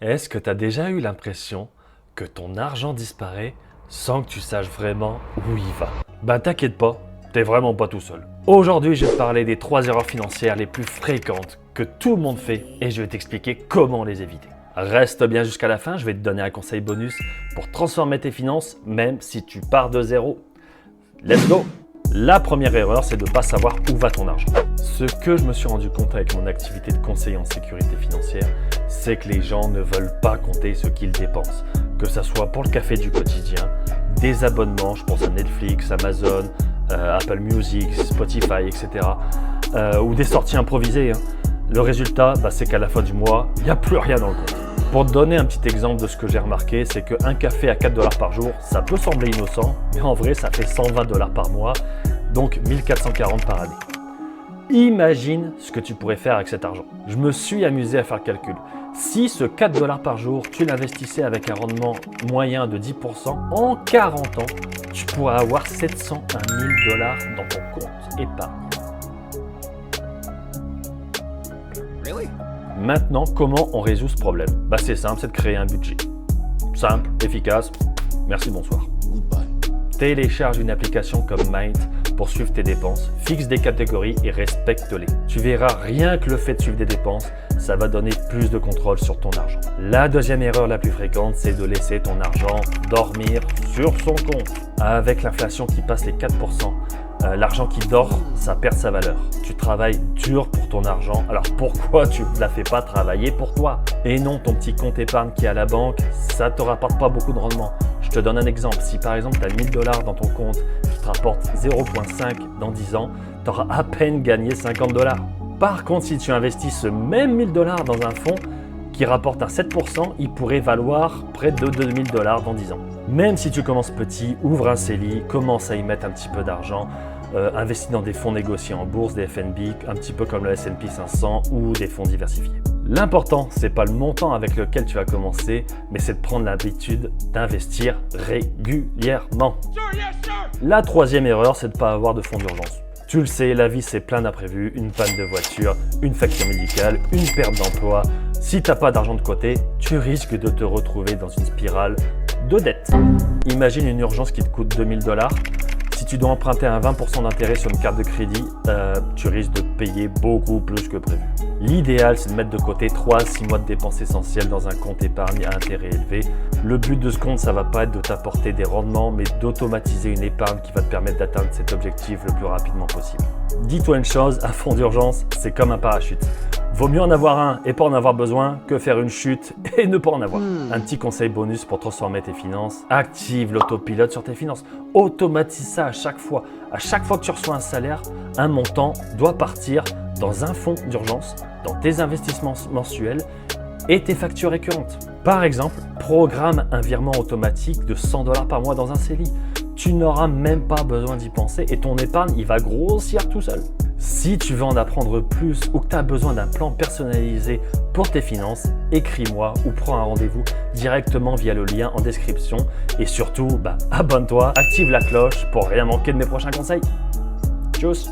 Est-ce que tu as déjà eu l'impression que ton argent disparaît sans que tu saches vraiment où il va? Ben t'inquiète pas, t'es vraiment pas tout seul. Aujourd'hui, je vais te parler des 3 erreurs financières les plus fréquentes que tout le monde fait et je vais t'expliquer comment les éviter. Reste bien jusqu'à la fin, je vais te donner un conseil bonus pour transformer tes finances même si tu pars de zéro. Let's go! La première erreur, c'est de ne pas savoir où va ton argent. Ce que je me suis rendu compte avec mon activité de conseiller en sécurité financière, c'est que les gens ne veulent pas compter ce qu'ils dépensent. Que ce soit pour le café du quotidien, des abonnements, je pense à Netflix, Amazon, Apple Music, Spotify, etc. Ou des sorties improvisées. Le résultat, c'est qu'à la fin du mois, il n'y a plus rien dans le compte. Pour te donner un petit exemple de ce que j'ai remarqué, c'est qu'un café à 4 $ par jour, ça peut sembler innocent, mais en vrai, ça fait 120 $ par mois, donc 1440 par année. Imagine ce que tu pourrais faire avec cet argent. Je me suis amusé à faire le calcul. Si ce 4 $ par jour, tu l'investissais avec un rendement moyen de 10%, en 40 ans, tu pourras avoir 701 000 $ dans ton compte épargne. Really? Maintenant, comment on résout ce problème? C'est simple, c'est de créer un budget. Simple, efficace, merci, bonsoir. Goodbye. Télécharge une application comme Mint pour suivre tes dépenses, fixe des catégories et respecte-les. Tu verras, rien que le fait de suivre des dépenses, ça va donner plus de contrôle sur ton argent. La deuxième erreur la plus fréquente, c'est de laisser ton argent dormir sur son compte. Avec l'inflation qui passe les 4%, l'argent qui dort, ça perd sa valeur. Tu travailles dur pour ton argent, alors pourquoi tu ne la fais pas travailler pour toi? Et non, ton petit compte épargne qui est à la banque, ça ne te rapporte pas beaucoup de rendement. Je te donne un exemple. Si par exemple tu as 1000 $ dans ton compte qui te rapporte 0,5 dans 10 ans, tu auras à peine gagné 50 $. Par contre, si tu investis ce même 1000 $ dans un fonds qui rapporte un 7%, il pourrait valoir près de 2000 $ dans 10 ans. Même si tu commences petit, ouvre un CELI, commence à y mettre un petit peu d'argent, investis dans des fonds négociés en bourse, des FNB, un petit peu comme le S&P 500 ou des fonds diversifiés. L'important, c'est pas le montant avec lequel tu vas commencer, mais c'est de prendre l'habitude d'investir régulièrement. La troisième erreur, c'est de ne pas avoir de fonds d'urgence. Tu le sais, la vie c'est plein d'imprévus, une panne de voiture, une facture médicale, une perte d'emploi. Si tu n'as pas d'argent de côté, tu risques de te retrouver dans une spirale de dette. Imagine une urgence qui te coûte 2000 $. Si tu dois emprunter un 20% d'intérêt sur une carte de crédit, tu risques de payer beaucoup plus que prévu. L'idéal, c'est de mettre de côté 3 à 6 mois de dépenses essentielles dans un compte épargne à intérêt élevé. Le but de ce compte, ça ne va pas être de t'apporter des rendements, mais d'automatiser une épargne qui va te permettre d'atteindre cet objectif le plus rapidement possible. Dis-toi une chose, un fonds d'urgence, c'est comme un parachute. Vaut mieux en avoir un et pas en avoir besoin que faire une chute et ne pas en avoir. Un petit conseil bonus pour transformer tes finances, active l'autopilote sur tes finances. Automatise ça à chaque fois. À chaque fois que tu reçois un salaire, un montant doit partir dans un fonds d'urgence, dans tes investissements mensuels et tes factures récurrentes. Par exemple, programme un virement automatique de 100 $ par mois dans un CELI. Tu n'auras même pas besoin d'y penser et ton épargne, il va grossir tout seul. Si tu veux en apprendre plus ou que tu as besoin d'un plan personnalisé pour tes finances, écris-moi ou prends un rendez-vous directement via le lien en description. Et surtout, abonne-toi, active la cloche pour rien manquer de mes prochains conseils. Tchuss!